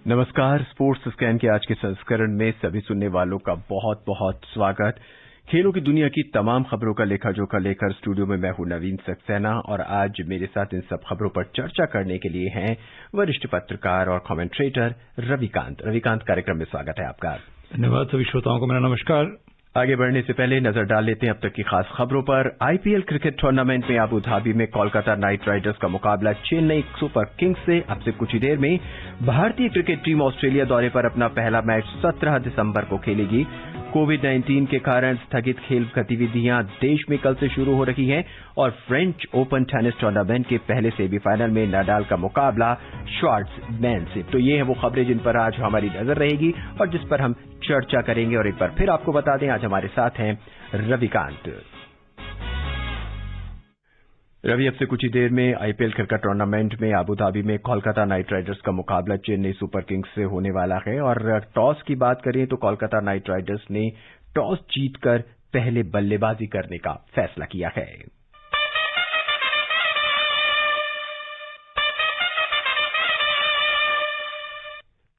नमस्कार। Sports scan के आज के संस्करण में सभी सुनने वालों का बहुत बहुत स्वागत। खेलों की दुनिया की तमाम खबरों का लेखा जोखा लेकर स्टूडियो में मैं हूं नवीन सक्सेना और आज मेरे साथ इन सब खबरों पर चर्चा करने के लिए हैं वरिष्ठ पत्रकार और कमेंट्रेटर रविकांत। रविकांत, कार्यक्रम में स्वागत है आपका। धन्यवाद। सभी श्रोताओं को मेरा नमस्कार। आगे बढ़ने से पहले नजर डाल लेते हैं अब तक की खास खबरों पर। आईपीएल क्रिकेट टूर्नामेंट में अबू धाबी में कोलकाता नाइट राइडर्स का मुकाबला चेन्नई सुपर किंग्स से। अब से कुछ ही देर में भारतीय क्रिकेट टीम ऑस्ट्रेलिया दौरे पर अपना पहला मैच 17 दिसंबर को खेलेगी। कोविड-19 के कारण स्थगित खेल गतिविधियां देश में कल से शुरू हो रही हैं और फ्रेंच ओपन टेनिस टूर्नामेंट के पहले सेमीफाइनल में नाडाल का मुकाबला श्वार्ट्जमैन से। तो ये है वो खबरें जिन पर आज हमारी नजर रहेगी और जिस पर हम चर्चा करेंगे। और एक बार फिर आपको बता दें, आज हमारे साथ हैं रविकांत। रवि, अब से कुछ ही देर में आईपीएल क्रिकेट टूर्नामेंट में अबू धाबी में कोलकाता नाइट राइडर्स का मुकाबला चेन्नई सुपर किंग्स से होने वाला है और टॉस की बात करें तो कोलकाता नाइट राइडर्स ने टॉस जीतकर पहले बल्लेबाजी करने का फैसला किया है।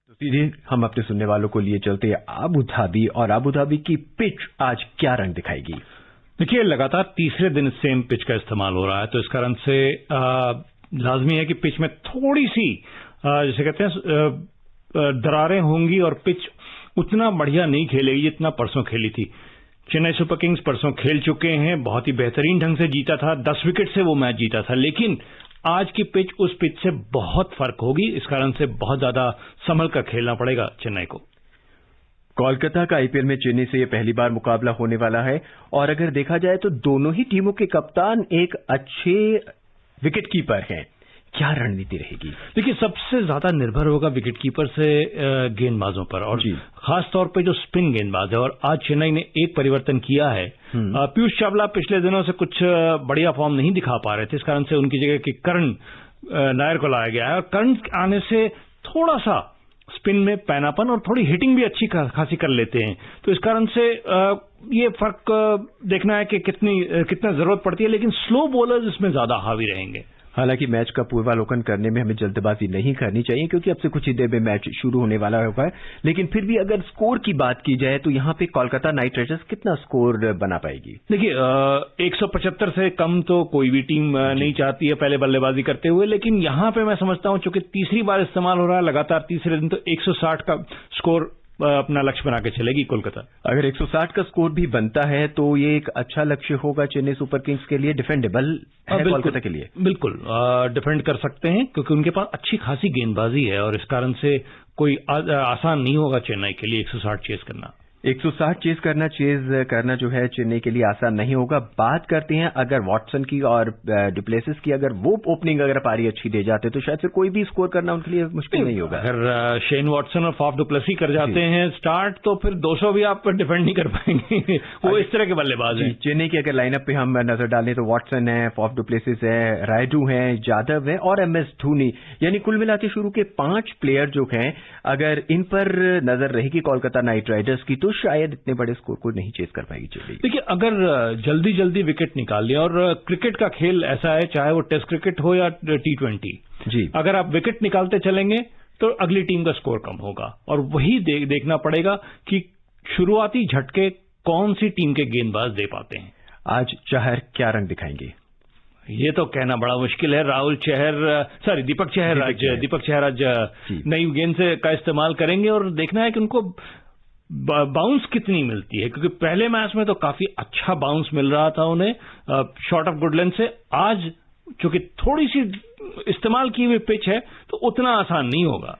तो सीधे हम अपने सुनने वालों को लिए चलते हैं अबू धाबी, और अबू धाबी की पिच आज क्या रंग दिखाएगी? देखिए, लगातार तीसरे दिन सेम पिच का इस्तेमाल हो रहा है, तो इस कारण से लाजमी है कि पिच में थोड़ी सी जैसे कहते हैं दरारें होंगी और पिच उतना बढ़िया नहीं खेलेगी जितना परसों खेली थी। चेन्नई सुपर किंग्स परसों खेल चुके हैं, बहुत ही बेहतरीन ढंग से जीता था, 10 विकेट से वो मैच जीता था, लेकिन आज की पिच उस पिच से बहुत फर्क होगी। इस कारण से बहुत ज्यादा संभल कर खेलना पड़ेगा चेन्नई को। कोलकाता का आईपीएल में चेन्नई से यह पहली बार मुकाबला होने वाला है और अगर देखा जाए तो दोनों ही टीमों के कप्तान एक अच्छे विकेट कीपर हैं। क्या रणनीति रहेगी? देखिए, सबसे ज्यादा निर्भर होगा विकेट कीपर से गेंदबाजों पर, और खास तौर पे जो स्पिन गेंदबाज है। और आज चेन्नई ने एक परिवर्तन किया है। पीयूष चावला पिछले दिनों से कुछ बढ़िया फॉर्म नहीं दिखा पा रहे थे, इस कारण से उनकी जगह करण नायर को लाया गया है और करण आने से थोड़ा सा स्पिन में पैनापन और थोड़ी हिटिंग भी अच्छी खासी कर लेते हैं। तो इस कारण से ये फर्क देखना है कि कितना जरूरत पड़ती है, लेकिन स्लो बॉलर्स इसमें ज्यादा हावी रहेंगे। हालांकि मैच का पूर्वावलोकन करने में हमें जल्दबाजी नहीं करनी चाहिए क्योंकि अब से कुछ ही देर में मैच शुरू होने वाला होगा। लेकिन फिर भी अगर स्कोर की बात की जाए तो यहाँ पे कोलकाता नाइट राइडर्स कितना स्कोर बना पाएगी? देखिए, 175 से कम तो कोई भी टीम नहीं चाहती है पहले बल्लेबाजी करते हुए, लेकिन यहाँ पे मैं समझता हूं चूंकि तीसरी बार इस्तेमाल हो रहा है लगातार तीसरे दिन, तो 160 का स्कोर अपना लक्ष्य बना के चलेगी कोलकाता। अगर 160 का स्कोर भी बनता है तो ये एक अच्छा लक्ष्य होगा चेन्नई सुपर किंग्स के लिए। डिफेंडेबल है कोलकाता के लिए? बिल्कुल डिफेंड कर सकते हैं क्योंकि उनके पास अच्छी खासी गेंदबाजी है और इस कारण से कोई आसान नहीं होगा चेन्नई के लिए 160 चेज करना। 160 चेज करना जो है चेन्नई के लिए आसान नहीं होगा। बात करते हैं अगर वॉटसन की और डुप्लेसिस की, अगर वो ओपनिंग अगर पारी अच्छी दे जाते तो शायद से कोई भी स्कोर करना उनके लिए मुश्किल नहीं होगा। अगर शेन वॉटसन और फाफ डुप्लेसी कर जाते हैं स्टार्ट तो फिर 200 भी आप डिफेंड नहीं कर पाएंगे। वो इस तरह के बल्लेबाज हैं। चेन्नई की अगर लाइनअप पे हम नजर डालें तो वॉटसन है, फाफ डुप्लेसिस है, रायडू है, जादव है और एमएस धोनी, यानी कुल मिला के शुरू के 5 प्लेयर जो हैं, अगर इन पर नजर रहेगी कोलकाता नाइट राइडर्स की तो शायद इतने बड़े स्कोर को नहीं चेस कर पाएगी चेन्नई। देखिए, अगर जल्दी जल्दी विकेट निकाल लिया, और क्रिकेट का खेल ऐसा है चाहे वो टेस्ट क्रिकेट हो या T20 जी, अगर आप विकेट निकालते चलेंगे तो अगली टीम का स्कोर कम होगा और वही देखना पड़ेगा कि शुरुआती झटके कौन सी टीम के गेंदबाज दे पाते हैं। आज चहर क्या रंग दिखाएंगे? ये तो कहना बड़ा मुश्किल है। दीपक चहर आज नई गेंद का इस्तेमाल करेंगे और देखना है कि उनको बाउंस कितनी मिलती है, क्योंकि पहले मैच में तो काफी अच्छा बाउंस मिल रहा था उन्हें शॉर्ट ऑफ गुड लेंथ से। आज चूंकि थोड़ी सी इस्तेमाल की हुई पिच है तो उतना आसान नहीं होगा।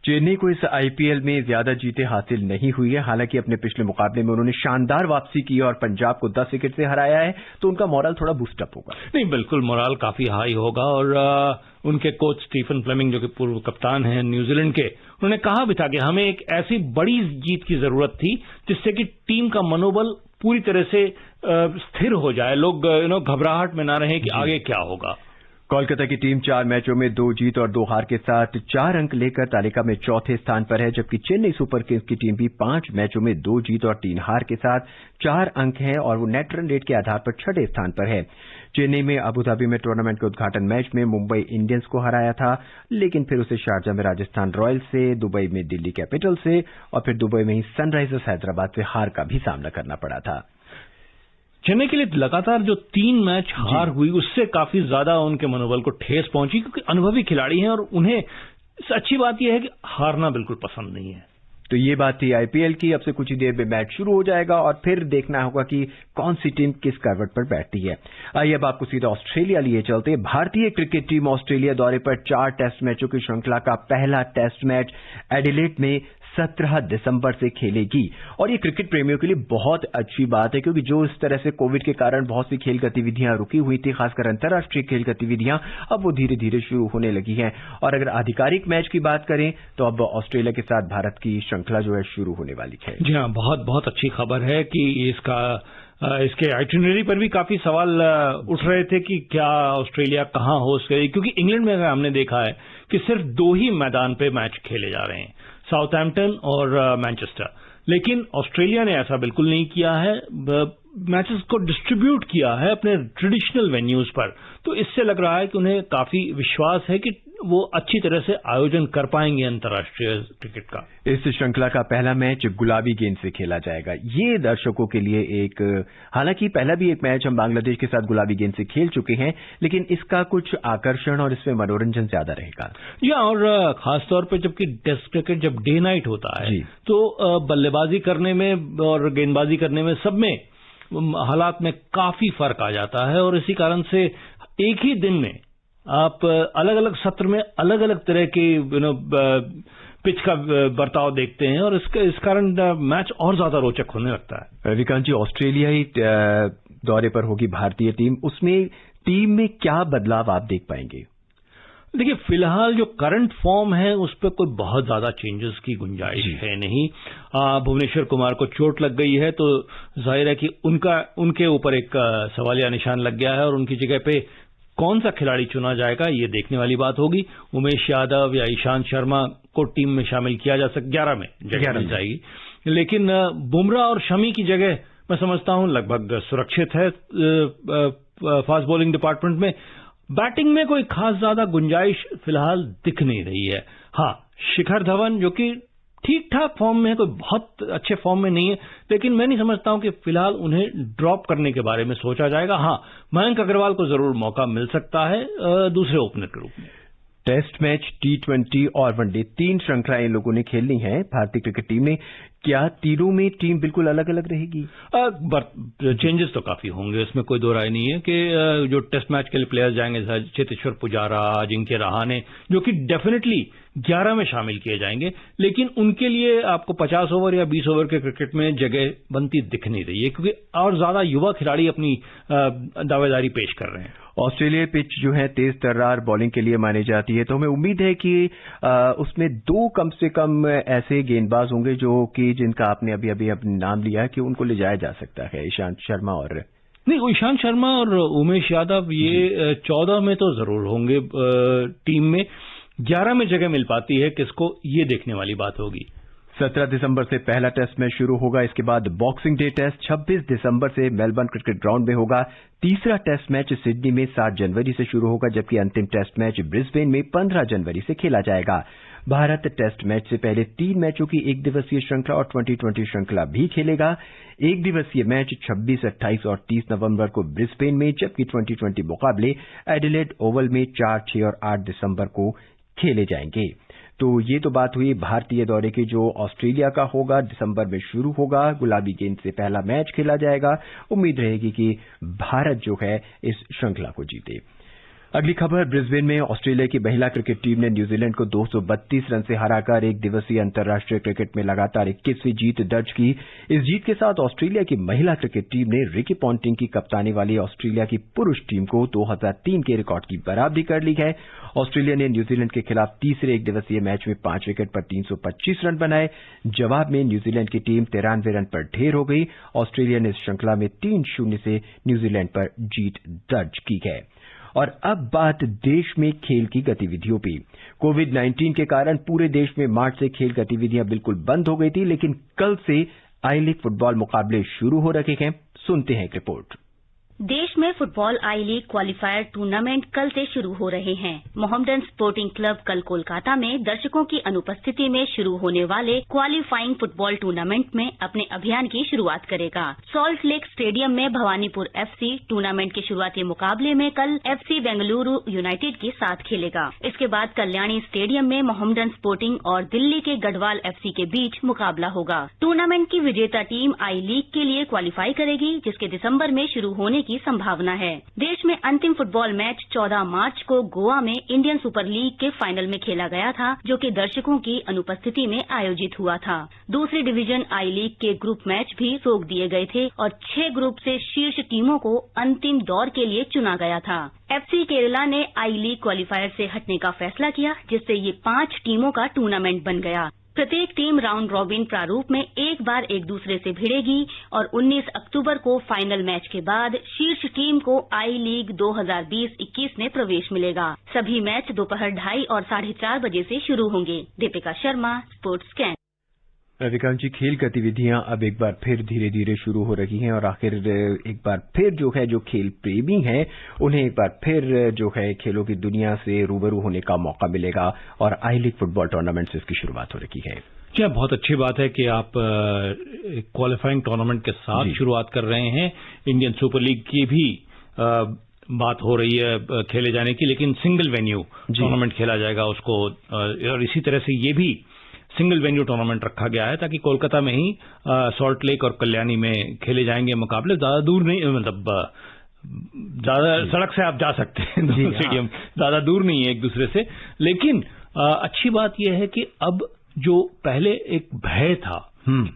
चेन्नई को इस आईपीएल में ज्यादा जीतें हासिल नहीं हुई है। हालांकि अपने पिछले मुकाबले में उन्होंने शानदार वापसी की और पंजाब को 10 विकेट से हराया है, तो उनका मोरल थोड़ा बूस्टअप होगा। नहीं, बिल्कुल मोरल काफी हाई होगा और उनके कोच स्टीफन फ्लेमिंग जो कि पूर्व कप्तान हैं न्यूजीलैंड के, उन्होंने कहा भी था कि हमें एक ऐसी बड़ी जीत की जरूरत थी जिससे कि टीम का मनोबल पूरी तरह से स्थिर हो जाए, लोग घबराहट में ना रहे कि आगे क्या होगा। कोलकाता की टीम 4 मैचों में 2 जीत और 2 हार के साथ 4 अंक लेकर तालिका में चौथे स्थान पर है, जबकि चेन्नई सुपर किंग्स की टीम भी 5 मैचों में 2 जीत और 3 हार के साथ 4 अंक है और वो नेट रन रेट के आधार पर छठे स्थान पर है। चेन्नई में अबुधाबी में टूर्नामेंट के उद्घाटन मैच में मुंबई इंडियंस को हराया था, लेकिन फिर उसे शारजाह में राजस्थान रॉयल्स से, दुबई में दिल्ली कैपिटल से और फिर दुबई में ही सनराइजर्स हैदराबाद से हार का भी सामना करना पड़ा था। चेन्नई के लिए लगातार जो 3 मैच हार हुई, उससे काफी ज्यादा उनके मनोबल को ठेस पहुंची, क्योंकि अनुभवी खिलाड़ी हैं और उन्हें अच्छी बात यह है कि हारना बिल्कुल पसंद नहीं है। तो ये बात थी आईपीएल की। अब से कुछ ही देर में मैच शुरू हो जाएगा और फिर देखना होगा कि कौन सी टीम किस करवट पर बैठती है। आइए अब आपको सीधा ऑस्ट्रेलिया लिए चलते। भारतीय क्रिकेट टीम ऑस्ट्रेलिया दौरे पर 4 टेस्ट मैचों की श्रृंखला का पहला टेस्ट मैच एडिलेड में 17 दिसंबर से खेलेगी और ये क्रिकेट प्रेमियों के लिए बहुत अच्छी बात है, क्योंकि जो इस तरह से कोविड के कारण बहुत सी खेल गतिविधियां रुकी हुई थी, खासकर अंतर्राष्ट्रीय खेल गतिविधियां, अब वो धीरे धीरे शुरू होने लगी हैं। और अगर आधिकारिक मैच की बात करें तो अब ऑस्ट्रेलिया के साथ भारत की श्रृंखला जो है शुरू होने वाली है। जी हाँ, बहुत बहुत अच्छी खबर है कि इसके आइटिनरी पर भी काफी सवाल उठ रहे थे कि क्या ऑस्ट्रेलिया कहां होस्ट करेगी, क्योंकि इंग्लैंड में हमने देखा है कि सिर्फ 2 ही मैदान पे मैच खेले जा रहे हैं, साउथहैम्पटन और मैनचेस्टर। लेकिन ऑस्ट्रेलिया ने ऐसा बिल्कुल नहीं किया है, मैचेस को डिस्ट्रीब्यूट किया है अपने ट्रेडिशनल वेन्यूज पर। तो इससे लग रहा है कि उन्हें काफी विश्वास है कि वो अच्छी तरह से आयोजन कर पाएंगे अंतर्राष्ट्रीय क्रिकेट का। इस श्रृंखला का पहला मैच गुलाबी गेंद से खेला जाएगा। ये दर्शकों के लिए एक, हालांकि पहला भी एक मैच हम बांग्लादेश के साथ गुलाबी गेंद से खेल चुके हैं, लेकिन इसका कुछ आकर्षण और इसमें मनोरंजन ज्यादा रहेगा। जी, और खासतौर पर जबकि टेस्ट क्रिकेट जब डे नाइट होता है तो बल्लेबाजी करने में और गेंदबाजी करने में सब में हालात में काफी फर्क आ जाता है और इसी कारण से एक ही दिन में आप अलग अलग सत्र में अलग अलग तरह के पिच का बर्ताव देखते हैं और इस कारण मैच और ज्यादा रोचक होने लगता है। रविकांत जी, ऑस्ट्रेलियाई दौरे पर होगी भारतीय टीम, उसमें टीम में क्या बदलाव आप देख पाएंगे? देखिए, फिलहाल जो करंट फॉर्म है उस पर कोई बहुत ज्यादा चेंजेस की गुंजाइश है नहीं। भुवनेश्वर कुमार को चोट लग गई है तो जाहिर है कि उनके ऊपर एक सवालिया निशान लग गया है और उनकी जगह पे कौन सा खिलाड़ी चुना जाएगा ये देखने वाली बात होगी। उमेश यादव या ईशांत शर्मा को टीम में शामिल किया जा सकता, 11 में जगह मिल जाएगी, लेकिन बुमराह और शमी की जगह मैं समझता हूं लगभग सुरक्षित है फास्ट बॉलिंग डिपार्टमेंट में। बैटिंग में कोई खास ज्यादा गुंजाइश फिलहाल दिख नहीं रही है। हाँ, शिखर धवन जो कि ठीक ठाक फॉर्म में है, कोई बहुत अच्छे फॉर्म में नहीं है, लेकिन मैं नहीं समझता हूं कि फिलहाल उन्हें ड्रॉप करने के बारे में सोचा जाएगा। हाँ, मयंक अग्रवाल को जरूर मौका मिल सकता है दूसरे ओपनर के रूप में। टेस्ट मैच, T20 और वनडे 3 श्रृंखलाएं लोगों ने खेलनी है भारतीय क्रिकेट टीम ने। क्या तीनों में टीम बिल्कुल अलग अलग रहेगी? चेंजेस तो काफी होंगे, इसमें कोई दो राय नहीं है कि जो टेस्ट मैच के लिए प्लेयर्स जाएंगे, चेतेश्वर पुजारा, अजिंक्य रहाणे, जो कि डेफिनेटली 11 में शामिल किए जाएंगे, लेकिन उनके लिए आपको 50 ओवर या 20 ओवर के क्रिकेट में जगह बनती दिख नहीं रही है, क्योंकि और ज्यादा युवा खिलाड़ी अपनी दावेदारी पेश कर रहे हैं। ऑस्ट्रेलिया पिच जो है तेज तर्रार बॉलिंग के लिए मानी जाती है, तो हमें उम्मीद है कि उसमें 2 कम से कम ऐसे गेंदबाज होंगे जो कि जिनका आपने अभी अभी अपने नाम लिया कि उनको ले जाया जा सकता है, ईशांत शर्मा और नहीं, ईशांत शर्मा और उमेश यादव ये 14 में तो जरूर होंगे टीम में। 11 में जगह मिल पाती है किसको, ये देखने वाली बात होगी। 17 दिसंबर से पहला टेस्ट मैच शुरू होगा। इसके बाद बॉक्सिंग डे टेस्ट 26 दिसंबर से मेलबर्न क्रिकेट ग्राउंड में होगा। तीसरा टेस्ट मैच सिडनी में 7 जनवरी से शुरू होगा, जबकि अंतिम टेस्ट मैच ब्रिस्बेन में 15 जनवरी से खेला जाएगा। भारत टेस्ट मैच से पहले 3 मैचों की 1 दिवसीय श्रृंखला और 2020 श्रृंखला भी खेलेगा। 1 दिवसीय मैच 26, 28 और 30 नवंबर को ब्रिस्बेन में, जबकि 2020 मुकाबले एडिलेड ओवल में 4, 6 और 8 दिसंबर को खेले जाएंगे। तो ये तो बात हुई भारतीय दौरे की, जो ऑस्ट्रेलिया का होगा, दिसंबर में शुरू होगा। गुलाबी गेंद से पहला मैच खेला जाएगा। उम्मीद रहेगी कि भारत जो है इस श्रृंखला को जीते। अगली खबर, ब्रिस्बेन में ऑस्ट्रेलिया की महिला क्रिकेट टीम ने न्यूजीलैंड को 232 रन से हराकर 1 दिवसीय अंतर्राष्ट्रीय क्रिकेट में लगातार 21वीं जीत दर्ज की। इस जीत के साथ ऑस्ट्रेलिया की महिला क्रिकेट टीम ने रिकी पॉन्टिंग की कप्तानी वाली ऑस्ट्रेलिया की पुरुष टीम को 2003 के रिकॉर्ड की बराबरी कर ली है। ऑस्ट्रेलिया ने न्यूजीलैंड के खिलाफ तीसरे 1 दिवसीय मैच में 5 विकेट पर 325 रन बनाए। जवाब में न्यूजीलैंड की टीम 93 रन पर ढेर हो गई। ऑस्ट्रेलिया ने इस श्रृंखला में 3-0 से न्यूजीलैंड पर जीत दर्ज की है। और अब बात देश में खेल की गतिविधियों की। कोविड-19 के कारण पूरे देश में मार्च से खेल गतिविधियां बिल्कुल बंद हो गई थी, लेकिन कल से आई लीग फुटबॉल मुकाबले शुरू हो रहे हैं। सुनते हैं एक रिपोर्ट। देश में football I league qualifier tournament कल से शुरू हो रहे हैं। मोहम्मडन स्पोर्टिंग क्लब कल कोलकाता में दर्शकों की अनुपस्थिति में शुरू होने वाले क्वालिफाइंग फुटबॉल टूर्नामेंट में अपने अभियान की शुरुआत करेगा। सॉल्ट लेक स्टेडियम में भवानीपुर एफसी टूर्नामेंट के शुरुआती मुकाबले में कल एफसी बेंगलुरु यूनाइटेड के साथ खेलेगा। इसके बाद कल्याणी स्टेडियम में मोहम्मडन स्पोर्टिंग और दिल्ली के गढ़वाल एफसी के बीच मुकाबला होगा। टूर्नामेंट की विजेता टीम आई लीग के लिए क्वालिफाई करेगी, जिसके दिसंबर में शुरू होने की संभावना है। देश में अंतिम फुटबॉल मैच 14 मार्च को गोवा में इंडियन सुपर लीग के फाइनल में खेला गया था, जो कि दर्शकों की अनुपस्थिति में आयोजित हुआ था। दूसरी डिवीजन आई लीग के ग्रुप मैच भी रोक दिए गए थे और 6 ग्रुप से शीर्ष टीमों को अंतिम दौर के लिए चुना गया था। एफसी केरला ने आई लीग क्वालिफायर से हटने का फैसला किया, जिससे ये 5 टीमों का टूर्नामेंट बन गया। प्रत्येक टीम राउंड रॉबिन प्रारूप में एक बार एक दूसरे से भिड़ेगी और 19 अक्टूबर को फाइनल मैच के बाद शीर्ष टीम को आई लीग 2020-21 में प्रवेश मिलेगा। सभी मैच दोपहर 2:30 और 4:30 बजे से शुरू होंगे। Deepika Sharma, sports scan. रविकांत जी, खेल गतिविधियां अब एक बार फिर धीरे धीरे शुरू हो रही हैं और आखिर एक बार फिर जो खेल प्रेमी हैं उन्हें एक बार फिर खेलों की दुनिया से रूबरू होने का मौका मिलेगा और आई लीग फुटबॉल टूर्नामेंट से इसकी शुरुआत हो रही है। क्या बहुत अच्छी बात है कि आप क्वालिफाइंग टूर्नामेंट के साथ शुरुआत कर रहे हैं। इंडियन सुपर लीग की भी बात हो रही है खेले जाने की, लेकिन सिंगल वेन्यू टूर्नामेंट खेला जाएगा उसको, और इसी तरह से ये भी सिंगल वेन्यू टूर्नामेंट रखा गया है ताकि कोलकाता में ही सॉल्ट लेक और कल्याणी में खेले जाएंगे मुकाबले। ज्यादा दूर नहीं, मतलब ज्यादा सड़क से आप जा सकते हैं, दोनों स्टेडियम ज्यादा दूर नहीं है एक दूसरे से। लेकिन अच्छी बात यह है कि अब जो पहले एक भय था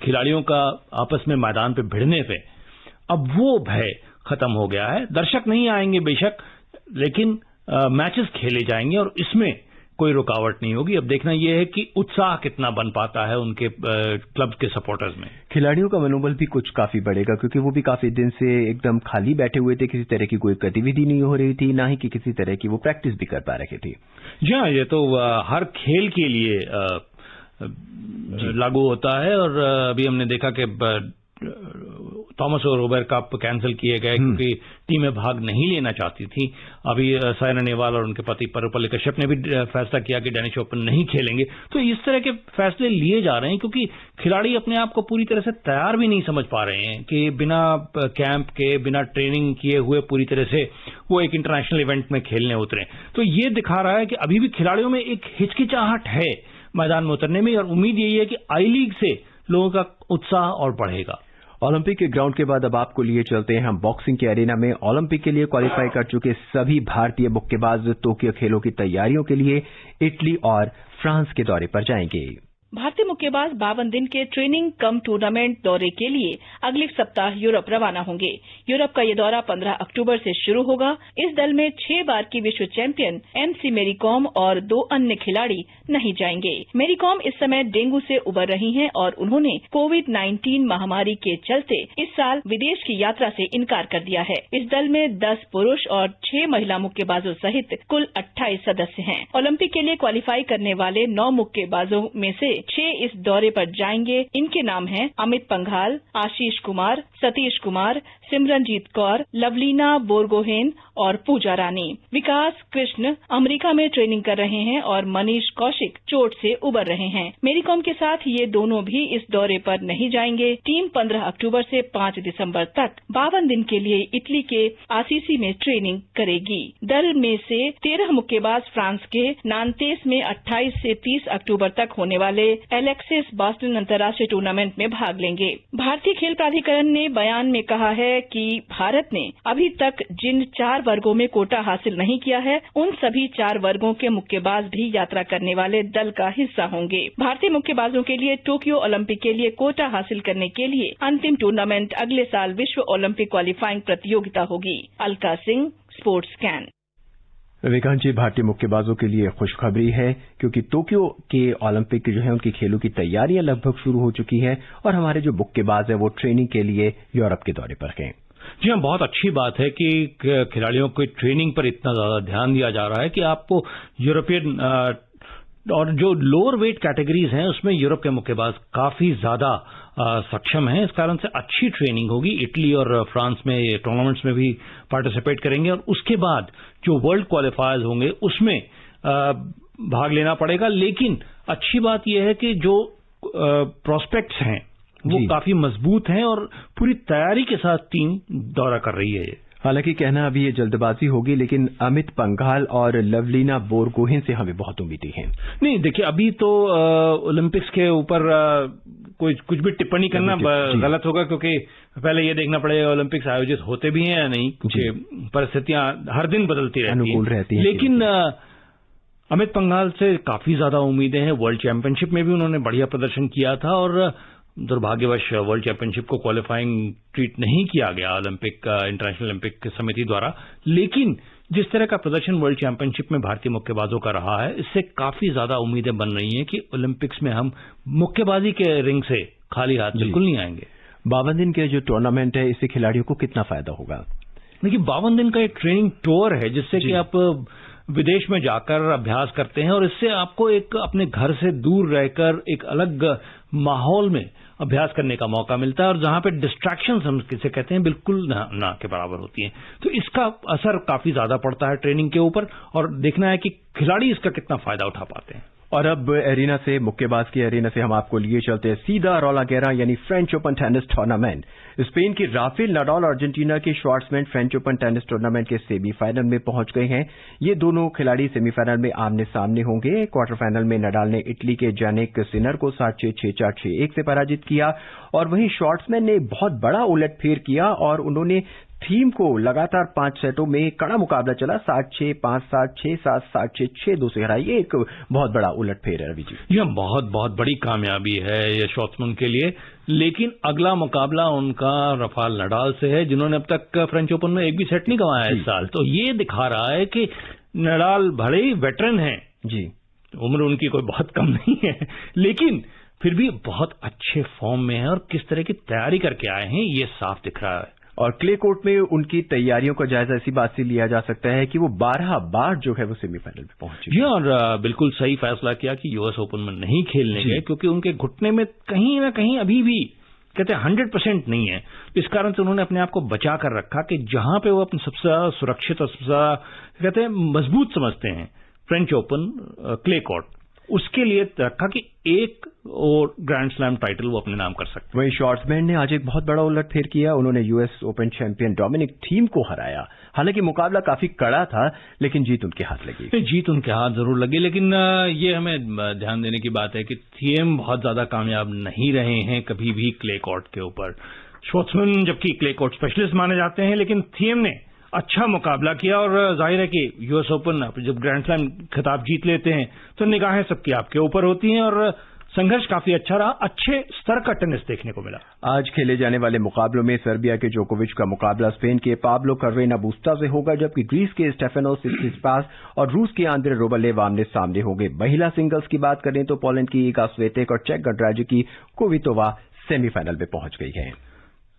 खिलाड़ियों का आपस में मैदान पे भिड़ने पे, अब वो भय खत्म हो गया है। दर्शक नहीं आएंगे बेशक, लेकिन मैचेस खेले जाएंगे और इसमें कोई रुकावट नहीं होगी। अब देखना यह है कि उत्साह कितना बन पाता है उनके क्लब के सपोर्टर्स में। खिलाड़ियों का मनोबल भी कुछ काफी बढ़ेगा, क्योंकि वो भी काफी दिन से एकदम खाली बैठे हुए थे, किसी तरह की कोई गतिविधि नहीं हो रही थी, ना ही कि किसी तरह की वो प्रैक्टिस भी कर पा रहे थे। जी हाँ, ये तो हर खेल के लिए लागू होता है। और अभी हमने देखा कि थॉमस और रोबर कप कैंसिल किए गए क्योंकि टीमें भाग नहीं लेना चाहती थी। अभी साइना नेहवाल और उनके पति परुपल्ली कश्यप ने भी फैसला किया कि डेनिश ओपन नहीं खेलेंगे। तो इस तरह के फैसले लिए जा रहे हैं क्योंकि खिलाड़ी अपने आप को पूरी तरह से तैयार भी नहीं समझ पा रहे हैं कि बिना कैंप के, बिना ट्रेनिंग किए हुए पूरी तरह से वो एक इंटरनेशनल इवेंट में खेलने उतरे। तो ये दिखा रहा है कि अभी भी खिलाड़ियों में एक हिचकिचाहट है मैदान में उतरने में, और उम्मीद यही है कि आई लीग से लोगों का उत्साह और बढ़ेगा। ओलंपिक के ग्राउंड के बाद अब आपको लिए चलते हैं हम बॉक्सिंग के एरिना में। ओलंपिक के लिए क्वालिफाई कर चुके सभी भारतीय मुक्केबाज टोक्यो खेलों की तैयारियों के लिए इटली और फ्रांस के दौरे पर जाएंगे। भारतीय मुक्केबाज 52 दिन के ट्रेनिंग कम टूर्नामेंट दौरे के लिए अगले सप्ताह यूरोप रवाना होंगे। यूरोप का ये दौरा 15 अक्टूबर से शुरू होगा। इस दल में 6 बार की विश्व चैंपियन एमसी मेरी कॉम और 2 अन्य खिलाड़ी नहीं जाएंगे। मेरी कॉम इस समय डेंगू से उबर रही हैं और उन्होंने कोविड-19 महामारी के चलते इस साल विदेश की यात्रा से इनकार कर दिया है। इस दल में 10 पुरुष और 6 महिला मुक्केबाजों सहित कुल 28 सदस्य हैं। ओलंपिक के लिए क्वालिफाई करने वाले 9 मुक्केबाजों में से 6 इस दौरे पर जाएंगे। इनके नाम हैं अमित पंघाल, आशीष कुमार, सतीश कुमार, सिमरनजीत कौर, लवलीना बोरगोहेन और पूजा रानी। विकास कृष्ण अमेरिका में ट्रेनिंग कर रहे हैं और मनीष कौशिक चोट से उबर रहे हैं। मेरी कॉम के साथ ये दोनों भी इस दौरे पर नहीं जाएंगे। टीम 15 अक्टूबर से 5 दिसंबर तक 52 दिन के लिए इटली के आसीसी में ट्रेनिंग करेगी। दल में से 13 मुक्केबाज फ्रांस के नांतेस में 28 से 30 अक्टूबर तक होने वाले एलेक्सिस बॉस्टन अंतर्राष्ट्रीय टूर्नामेंट में भाग लेंगे। भारतीय खेल प्राधिकरण ने बयान में कहा है कि भारत ने अभी तक जिन 4 वर्गों में कोटा हासिल नहीं किया है, उन सभी 4 वर्गों के मुक्केबाज भी यात्रा करने वाले दल का हिस्सा होंगे। भारतीय मुक्केबाजों के लिए टोक्यो ओलंपिक के लिए कोटा हासिल करने के लिए अंतिम टूर्नामेंट अगले साल विश्व ओलंपिक क्वालिफाइंग प्रतियोगिता होगी। Alka Singh, sports scan. विकांत जी, भारतीय मुक्केबाजों के लिए खुशखबरी है क्योंकि टोक्यो के ओलंपिक उनकी खेलों की तैयारियां लगभग शुरू हो चुकी है और हमारे जो मुक्केबाज हैं वो ट्रेनिंग के लिए यूरोप के दौरे पर हैं। जी हाँ, बहुत अच्छी बात है कि खिलाड़ियों को ट्रेनिंग पर इतना ज्यादा ध्यान दिया जा रहा है कि आपको यूरोपियन और जो लोअर वेट कैटेगरीज हैं उसमें यूरोप के मुक्केबाज काफी ज्यादा सक्षम हैं। इस कारण से अच्छी ट्रेनिंग होगी। इटली और फ्रांस में टूर्नामेंट्स में भी पार्टिसिपेट करेंगे और उसके बाद जो वर्ल्ड क्वालिफायर्स होंगे उसमें भाग लेना पड़ेगा। लेकिन अच्छी बात यह है कि जो प्रोस्पेक्ट्स हैं वो काफी मजबूत हैं और पूरी तैयारी के साथ टीम दौरा कर रही है। हालांकि कहना अभी ये जल्दबाजी होगी, लेकिन अमित पंघाल और लवलीना बोरगोहेन से हमें बहुत उम्मीदें हैं। नहीं, देखिए अभी तो ओलंपिक्स के ऊपर कुछ भी टिप्पणी करना गलत होगा, क्योंकि पहले ये देखना पड़ेगा ओलंपिक्स आयोजित होते भी हैं या नहीं, क्योंकि परिस्थितियां हर दिन बदलती रहती हैं। लेकिन अमित पंघाल से काफी ज्यादा उम्मीदें हैं। वर्ल्ड चैंपियनशिप में भी उन्होंने बढ़िया प्रदर्शन किया था और दुर्भाग्यवश वर्ल्ड चैंपियनशिप को क्वालिफाइंग ट्रीट नहीं किया गया इंटरनेशनल ओलंपिक समिति द्वारा। लेकिन जिस तरह का प्रदर्शन वर्ल्ड चैंपियनशिप में भारतीय मुक्केबाजों का रहा है, इससे काफी ज्यादा उम्मीदें बन रही हैं कि ओलंपिक्स में हम मुक्केबाजी के रिंग से खाली हाथ बिल्कुल नहीं आएंगे। 52 दिन के जो टूर्नामेंट है, इससे खिलाड़ियों को कितना फायदा होगा? देखिए 52 दिन का एक ट्रेनिंग टूर है जिससे कि आप विदेश में जाकर अभ्यास करते हैं और इससे आपको एक अपने घर से दूर रहकर एक अलग माहौल में अभ्यास करने का मौका मिलता है और जहां पे डिस्ट्रैक्शंस हम किसे कहते हैं बिल्कुल ना के बराबर होती हैं। तो इसका असर काफी ज्यादा पड़ता है ट्रेनिंग के ऊपर और देखना है कि खिलाड़ी इसका कितना फायदा उठा पाते हैं। और अब एरिना से, मुक्केबाज की एरिना से हम आपको लिए चलते हैं सीधा रोलांड गैरोस यानी French open tennis tournament. Spain की राफेल नडाल और अर्जेंटीना के Schwartzman French open tennis tournament के सेमीफाइनल में पहुंच गए हैं। ये दोनों खिलाड़ी सेमीफाइनल में आमने सामने होंगे। क्वार्टर फाइनल में नडाल ने इटली के जानिक सिनर को 7-6, 6-4, 6-1 से पराजित किया और वहीं श्वार्ट्जमैन ने बहुत बड़ा उलटफेर किया और उन्होंने थीम को लगातार 5 सेटों में कड़ा मुकाबला चला, 7-6, 5-7, 6-7, 7-6, 6-2 से हराई। ये एक बहुत बड़ा उलटफेर है रवि जी। यह बहुत बड़ी कामयाबी है ये श्वार्ट्जमैन के लिए। लेकिन अगला मुकाबला उनका राफेल नडाल से है, जिन्होंने अब तक फ्रेंच ओपन में एक भी सेट नहीं गंवाया इस साल। तो ये दिखा रहा है कि नडाल भले ही वेटरन हैं जी, उम्र उनकी कोई बहुत कम नहीं है, लेकिन फिर भी बहुत अच्छे फॉर्म में है और किस तरह की तैयारी करके आए हैं ये साफ दिख रहा है। और क्ले कोर्ट में उनकी तैयारियों का जायजा इसी बात से लिया जा सकता है कि वो 12 बार जो है वो सेमीफाइनल में पहुंचे। जी, और बिल्कुल सही फैसला किया कि यूएस ओपन में नहीं खेलने गए, क्योंकि उनके घुटने में कहीं ना कहीं अभी भी कहते हैं 100% नहीं है। इस कारण से उन्होंने अपने आप को बचा कर रखा कि जहां पे वो अपने सबसे ज्यादा सुरक्षित और सबसे ज्यादा कहते हैं मजबूत समझते हैं फ्रेंच ओपन क्ले कोर्ट, उसके लिए रखा कि एक और ग्रैंड स्लैम टाइटल वो अपने नाम कर सकते। वहीं श्वार्ट्जमैन ने आज एक बहुत बड़ा उलटफेर किया। उन्होंने US Open champion Dominic Thiem को हराया। हालांकि मुकाबला काफी कड़ा था, लेकिन जीत उनके हाथ लगी। जीत उनके हाथ जरूर लगी, लेकिन ये हमें ध्यान देने की बात है कि थीम बहुत ज्यादा कामयाब नहीं रहे हैं कभी भी क्ले कोर्ट के ऊपर। श्वार्ट्जमैन जबकि क्ले कोर्ट स्पेशलिस्ट माने जाते हैं, लेकिन थीम ने अच्छा मुकाबला किया और जाहिर है कि यूएस ओपन जब ग्रैंड स्लैम खिताब जीत लेते हैं तो निगाहें सबकी आपके ऊपर होती हैं और संघर्ष काफी अच्छा रहा। अच्छे स्तर का टेनिस देखने को मिला। आज खेले जाने वाले मुकाबलों में सर्बिया के जोकोविच का मुकाबला स्पेन के पाब्लो कार्रेना बुस्टा से होगा, जबकि ग्रीस के स्टेफानोस सिट्सिपास और रूस के आंद्रे रूबलेव आमने सामने होंगे। महिला सिंगल्स की बात करें तो पोलैंड की इगा स्विएटेक और चेक गणराज्य की क्विटोवा सेमीफाइनल में पहुंच गई है।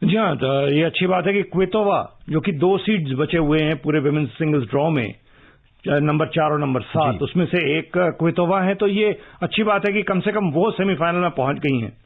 जी हाँ, तो ये अच्छी बात है कि क्विटोवा जो कि 2 सीट्स बचे हुए हैं पूरे विमेंस सिंगल्स ड्रॉ में, नंबर 4 और नंबर 7, उसमें से एक क्विटोवा है, तो ये अच्छी बात है कि कम से कम वो सेमीफाइनल में पहुंच गई हैं।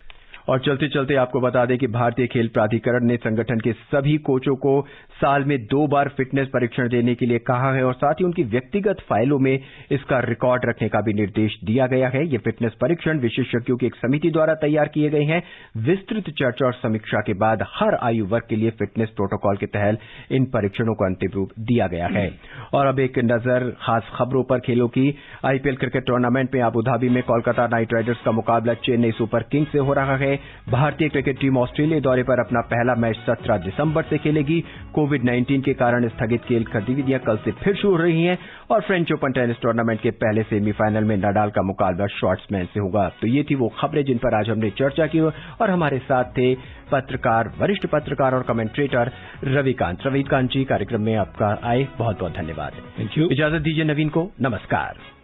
और चलते चलते आपको बता दें कि भारतीय खेल प्राधिकरण ने संगठन के सभी कोचों को साल में 2 बार फिटनेस परीक्षण देने के लिए कहा है और साथ ही उनकी व्यक्तिगत फाइलों में इसका रिकॉर्ड रखने का भी निर्देश दिया गया है। ये फिटनेस परीक्षण विशेषज्ञों की एक समिति द्वारा तैयार किए गए हैं। विस्तृत चर्चा और समीक्षा के बाद हर आयु वर्ग के लिए फिटनेस प्रोटोकॉल के तहत इन परीक्षणों को अंतिम रूप दिया गया है। और अब एक नजर खास खबरों पर खेलों की। आईपीएल क्रिकेट टूर्नामेंट में अबू धाबी में कोलकाता नाइट राइडर्स का मुकाबला चेन्नई सुपर किंग्स से हो रहा है। भारतीय क्रिकेट टीम ऑस्ट्रेलिया दौरे पर अपना पहला मैच 17 दिसंबर से खेलेगी। कोविड-19 के कारण स्थगित खेल गतिविधियां कल से फिर शुरू हो रही हैं और फ्रेंच ओपन टेनिस टूर्नामेंट के पहले सेमीफाइनल में नडाल का मुकाबला श्वार्ट्जमैन से होगा। तो ये थी वो खबरें जिन पर आज हमने चर्चा की और हमारे साथ थे पत्रकार, वरिष्ठ पत्रकार और कमेंट्रेटर रविकांत जी। कार्यक्रम में आपका आए बहुत बहुत धन्यवाद। Thank you. इजाजत दीजिए नवीन को, नमस्कार।